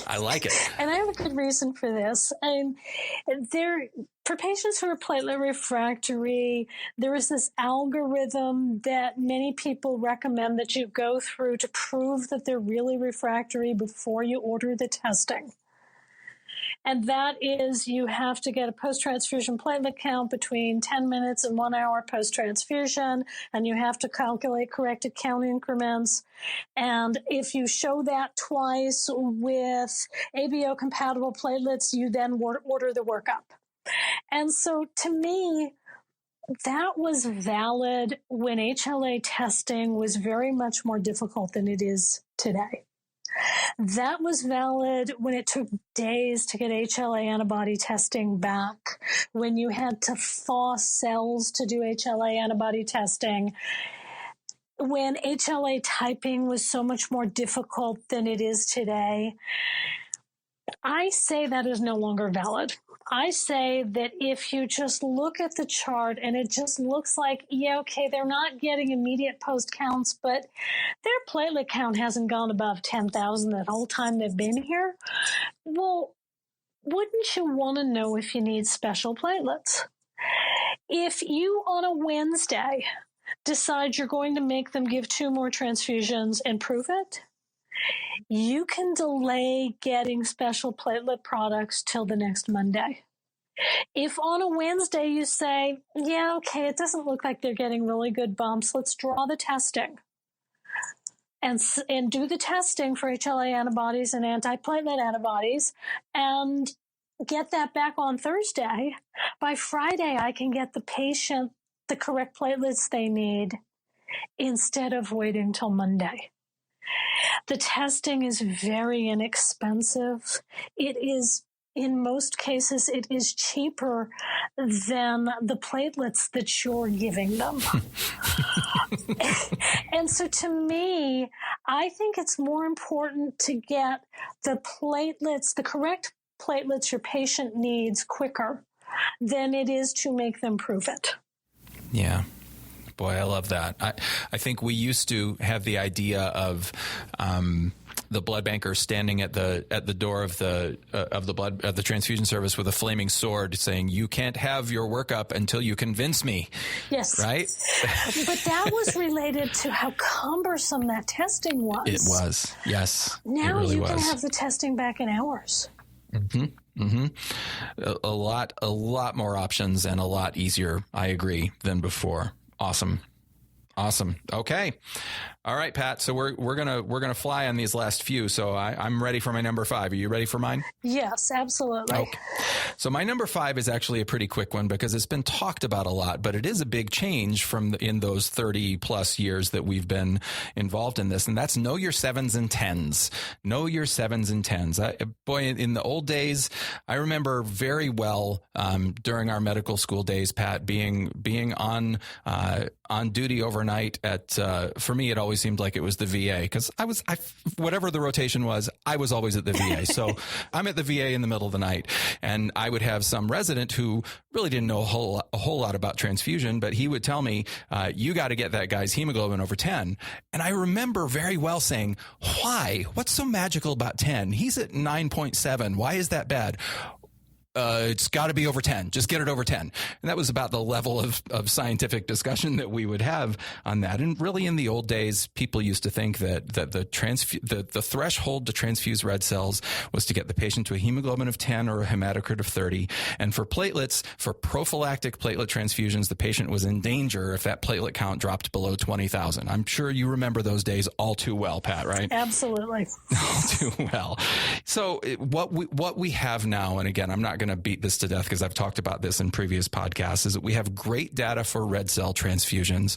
I like it. And I have a good reason for this. For patients who are platelet refractory, there is this algorithm that many people recommend that you go through to prove that they're really refractory before you order the testing. And that is you have to get a post-transfusion platelet count between 10 minutes and 1 hour post-transfusion, and you have to calculate corrected count increments. And if you show that twice with ABO-compatible platelets, you then order the workup. And so to me, that was valid when HLA testing was very much more difficult than it is today. That was valid when it took days to get HLA antibody testing back, when you had to thaw cells to do HLA antibody testing, when HLA typing was so much more difficult than it is today. I say that is no longer valid. I say that if you just look at the chart and it just looks like, they're not getting immediate post counts, but their platelet count hasn't gone above 10,000 the whole time they've been here. Well, wouldn't you want to know if you need special platelets? If you on a Wednesday decide you're going to make them give 2 more transfusions and prove it, you can delay getting special platelet products till the next Monday. If on a Wednesday you say, it doesn't look like they're getting really good bumps, let's draw the testing and do the testing for HLA antibodies and antiplatelet antibodies and get that back on Thursday. By Friday, I can get the patient the correct platelets they need instead of waiting till Monday. The testing is very inexpensive. It is, in most cases, it is cheaper than the platelets that you're giving them. And so to me, I think it's more important to get the platelets, the correct platelets your patient needs quicker than it is to make them prove it. Yeah. Boy, I love that. I think we used to have the idea of the blood banker standing at the door of the transfusion service with a flaming sword saying, "You can't have your workup until you convince me." Yes. Right? But that was related to how cumbersome that testing was. It was. Yes. Now it really you can was. have the testing back in hours. A lot more options and a lot easier, I agree, than before. Awesome. Okay. All right, Pat. So we're gonna fly on these last few. So I'm ready for my number 5. Are you ready for mine? Yes, absolutely. Okay. So my number 5 is actually a pretty quick one because it's been talked about a lot, but it is a big change in those 30 plus years that we've been involved in this. And that's know your 7s and 10s. Know your 7s and 10s. In the old days, I remember very well during our medical school days, Pat, being on duty overnight for me, it always seemed like it was the VA because whatever the rotation was, I was always at the VA. So I'm at the VA in the middle of the night, and I would have some resident who really didn't know a whole lot about transfusion, but he would tell me, you got to get that guy's hemoglobin over 10. And I remember very well saying, why? What's so magical about 10? He's at 9.7. Why is that bad? It's got to be over 10. Just get it over 10. And that was about the level of scientific discussion that we would have on that. And really in the old days, people used to think that the threshold to transfuse red cells was to get the patient to a hemoglobin of 10 or a hematocrit of 30. And for platelets, for prophylactic platelet transfusions, the patient was in danger if that platelet count dropped below 20,000. I'm sure you remember those days all too well, Pat, right? Absolutely. All too well. So what we have now, and again, I'm not going to beat this to death because I've talked about this in previous podcasts, is that we have great data for red cell transfusions,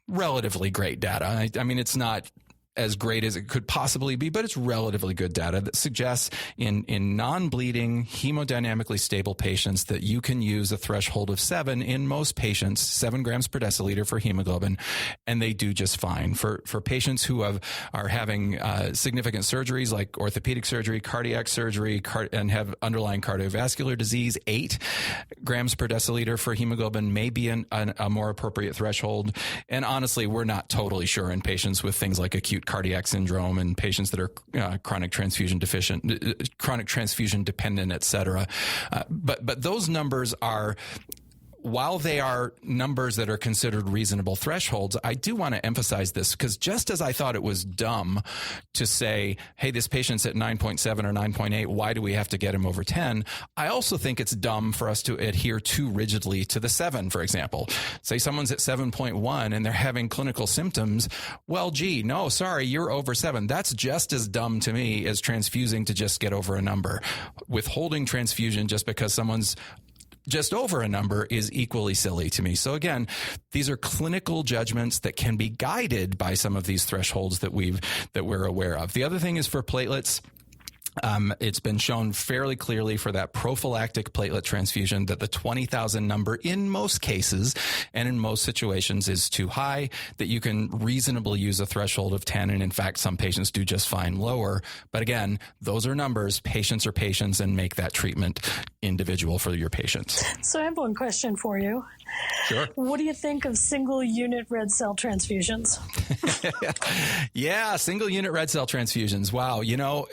relatively great data. I mean, it's not as great as it could possibly be, but it's relatively good data that suggests in non-bleeding, hemodynamically stable patients that you can use a threshold of 7 in most patients, 7 grams per deciliter for hemoglobin, and they do just fine. For patients who are having significant surgeries like orthopedic surgery, cardiac surgery, and have underlying cardiovascular disease, 8 grams per deciliter for hemoglobin may be a more appropriate threshold. And honestly, we're not totally sure in patients with things like acute cardiac syndrome and patients that are chronic transfusion deficient, chronic transfusion dependent, et cetera. But those numbers are, while they are numbers that are considered reasonable thresholds, I do want to emphasize this because just as I thought it was dumb to say, hey, this patient's at 9.7 or 9.8, why do we have to get him over 10? I also think it's dumb for us to adhere too rigidly to the 7, for example. Say someone's at 7.1 and they're having clinical symptoms. Well, gee, no, sorry, you're over 7. That's just as dumb to me as transfusing to just get over a number. Withholding transfusion just because someone's just over a number is equally silly to me. So again, these are clinical judgments that can be guided by some of these thresholds that we're aware of. The other thing is for platelets. It's been shown fairly clearly for that prophylactic platelet transfusion that the 20,000 number in most cases and in most situations is too high, that you can reasonably use a threshold of 10. And in fact, some patients do just fine lower. But again, those are numbers. Patients are patients, and make that treatment individual for your patients. So I have one question for you. Sure. What do you think of single unit red cell transfusions? Yeah, single unit red cell transfusions. Wow. You know,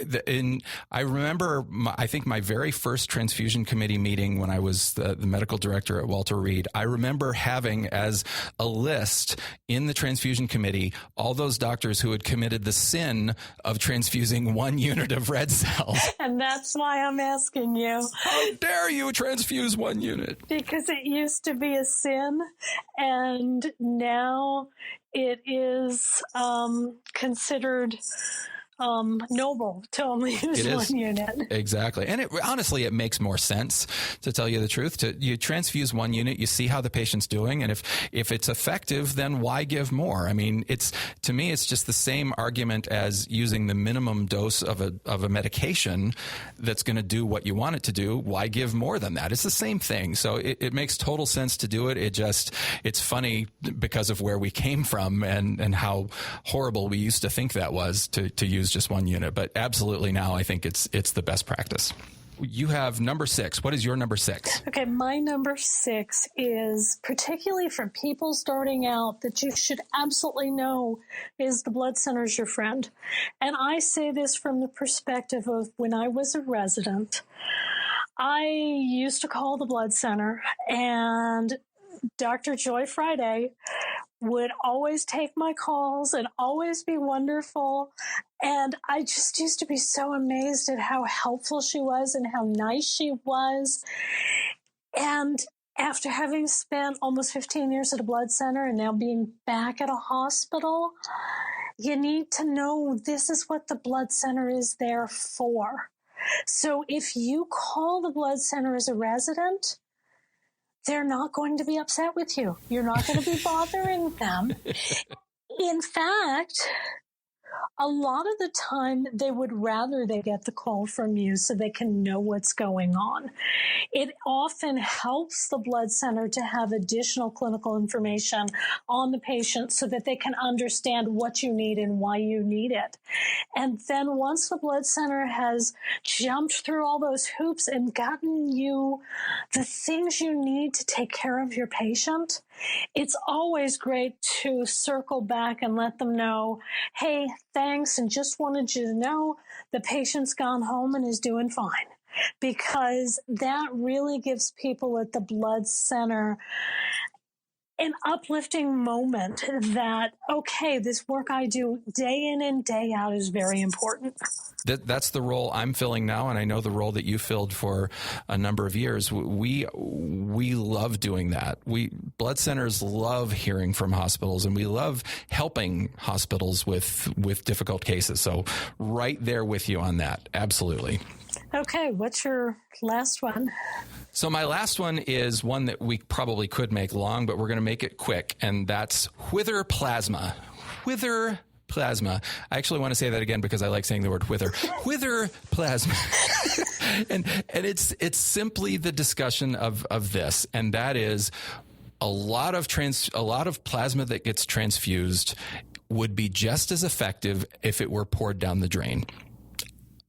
I remember, I think my very first transfusion committee meeting when I was the medical director at Walter Reed, I remember having as a list in the transfusion committee all those doctors who had committed the sin of transfusing 1 unit of red cells. And that's why I'm asking you. How dare you transfuse 1 unit? Because it used to be a sin, and now it is considered noble to only use 1 unit. Exactly. And honestly, it makes more sense, to tell you the truth. You transfuse 1 unit, you see how the patient's doing, and if it's effective, then why give more? I mean, to me, it's just the same argument as using the minimum dose of a medication that's going to do what you want it to do. Why give more than that? It's the same thing. So it makes total sense to do it. It's funny because of where we came from and how horrible we used to think that was to use just 1 unit. But absolutely now I think it's the best practice. you have number 6. What is your number 6? Okay, my number 6 is particularly for people starting out that you should absolutely know is the blood center is your friend. And I say this from the perspective of when I was a resident. I used to call the blood center, and Dr. Joy Friday would always take my calls and always be wonderful. And I just used to be so amazed at how helpful she was and how nice she was. And after having spent almost 15 years at a blood center and now being back at a hospital, you need to know this is what the blood center is there for. So if you call the blood center as a resident, they're not going to be upset with you. You're not going to be bothering them. In fact, a lot of the time, they would rather they get the call from you so they can know what's going on. It often helps the blood center to have additional clinical information on the patient so that they can understand what you need and why you need it. And then once the blood center has jumped through all those hoops and gotten you the things you need to take care of your patient, it's always great to circle back and let them know, hey, thanks, and just wanted you to know the patient's gone home and is doing fine. Because that really gives people at the blood center an uplifting moment that, okay, this work I do day in and day out is very important. That's the role I'm filling now, and I know the role that you filled for a number of years. We love doing that. Blood centers love hearing from hospitals, and we love helping hospitals with difficult cases. So right there with you on that. Absolutely. Okay, what's your last one? So my last one is one that we probably could make long, but we're going to make it quick, and that's whither plasma. Whither plasma. I actually want to say that again because I like saying the word whither. Whither plasma. and it's simply the discussion of this, and that is a lot of plasma that gets transfused would be just as effective if it were poured down the drain.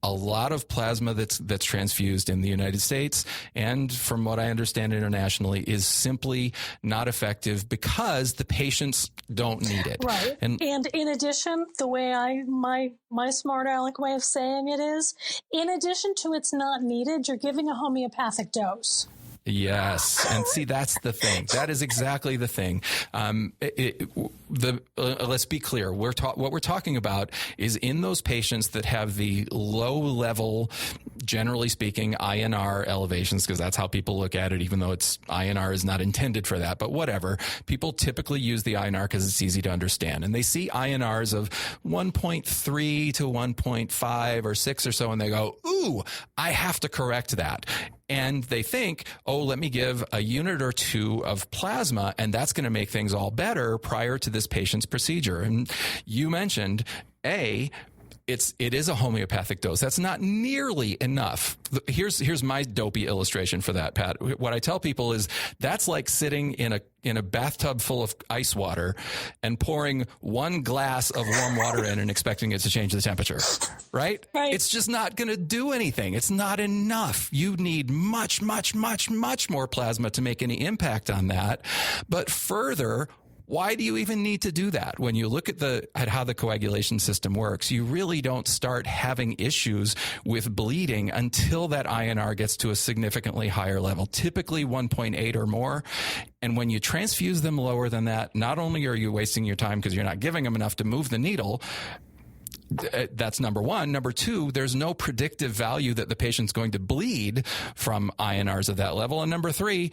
A lot of plasma that's transfused in the United States and from what I understand internationally is simply not effective because the patients don't need it. Right. And in addition, the way my smart aleck way of saying it is, in addition to it's not needed, you're giving a homeopathic dose. Yes. And see, that's the thing. That is exactly the thing. Let's be clear. What we're talking about is in those patients that have the low level, generally speaking, INR elevations, because that's how people look at it, even though INR is not intended for that, but whatever. People typically use the INR because it's easy to understand. And they see INRs of 1.3 to 1.5 or 6 or so, and they go, ooh, I have to correct that. And they think, oh, let me give a unit or two of plasma, and that's going to make things all better prior to this patient's procedure. And you mentioned, it is a homeopathic dose. That's not nearly enough. Here's my dopey illustration for that, Pat. What I tell people is that's like sitting in a bathtub full of ice water and pouring one glass of warm water in and expecting it to change the temperature, right? Right. It's just not going to do anything. It's not enough. You need much, much, much, much more plasma to make any impact on that. But further, why do you even need to do that? When you look at how the coagulation system works, you really don't start having issues with bleeding until that INR gets to a significantly higher level, typically 1.8 or more. And when you transfuse them lower than that, not only are you wasting your time because you're not giving them enough to move the needle, that's number one. Number two, there's no predictive value that the patient's going to bleed from INRs of that level. And number three,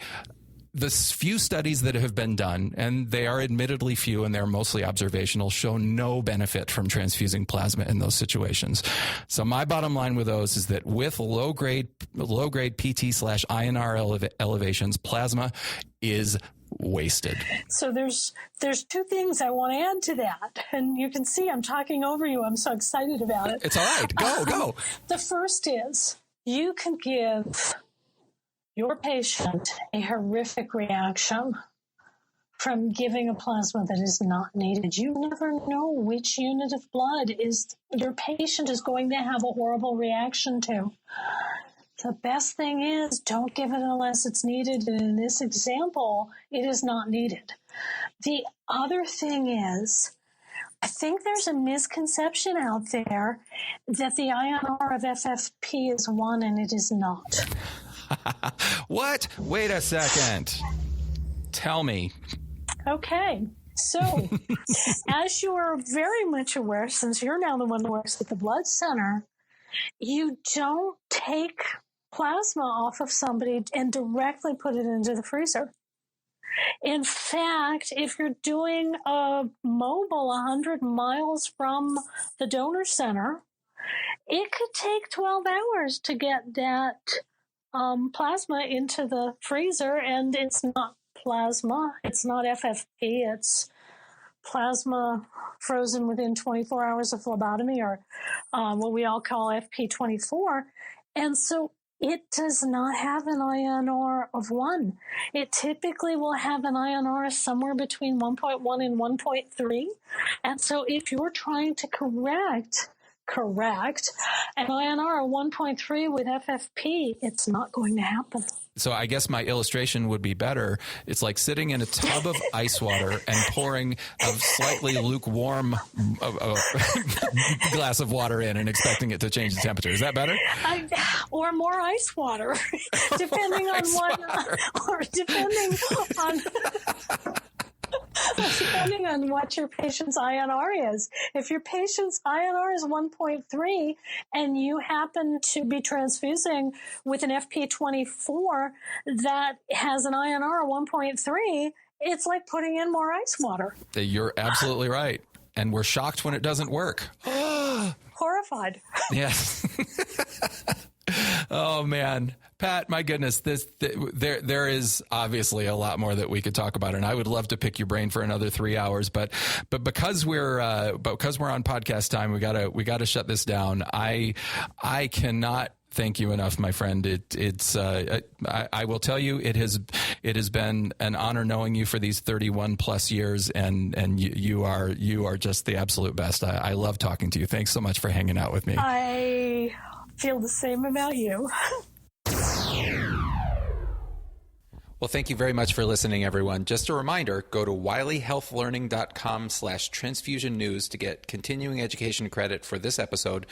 the few studies that have been done, and they are admittedly few and they're mostly observational, show no benefit from transfusing plasma in those situations. So my bottom line with those is that with low grade PT/INR elevations, plasma is wasted. So there's two things I want to add to that. And you can see I'm talking over you. I'm so excited about it. It's all right. Go. The first is you can give your patient a horrific reaction from giving a plasma that is not needed. You never know which unit of blood your patient is going to have a horrible reaction to. The best thing is don't give it unless it's needed. And in this example, it is not needed. The other thing is, I think there's a misconception out there that the INR of FFP is 1 and it is not. What? Wait a second. Tell me. Okay. So, as you are very much aware, since you're now the one who works at the blood center, you don't take plasma off of somebody and directly put it into the freezer. In fact, if you're doing a mobile 100 miles from the donor center, it could take 12 hours to get that plasma into the freezer, and it's not plasma. It's not FFP. It's plasma frozen within 24 hours of phlebotomy, or what we all call FP24. And so it does not have an INR of 1. It typically will have an INR somewhere between 1.1 and 1.3. And so if you're trying to correct an INR of 1.3 with FFP, it's not going to happen. So I guess my illustration would be better. It's like sitting in a tub of ice water and pouring a slightly lukewarm glass of water in and expecting it to change the temperature. Is that better? Or more ice water, depending on depending on what your patient's INR is. If your patient's INR is 1.3 and you happen to be transfusing with an FP24 that has an INR of 1.3, it's like putting in more ice water. You're absolutely right. And we're shocked when it doesn't work. Horrified. Yes. Oh, man. Pat, my goodness, there is obviously a lot more that we could talk about, and I would love to pick your brain for another 3 hours. But because we're on podcast time, we gotta shut this down. I cannot thank you enough, my friend. I will tell you, it has been an honor knowing you for these 31 plus years, and you are just the absolute best. I love talking to you. Thanks so much for hanging out with me. I feel the same about you. Well, thank you very much for listening, everyone. Just a reminder, go to wileyhealthlearning.com/transfusion news to get continuing education credit for this episode,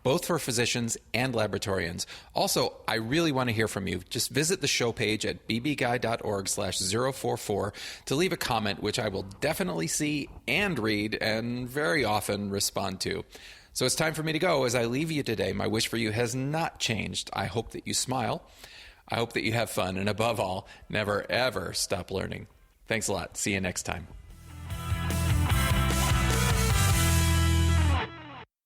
both for physicians and laboratorians. Also, I really want to hear from you. Just visit the show page at bbguide.org/044 to leave a comment, which I will definitely see and read and very often respond to. So it's time for me to go. As I leave you today, my wish for you has not changed. I hope that you smile. I hope that you have fun. And above all, never, ever stop learning. Thanks a lot. See you next time.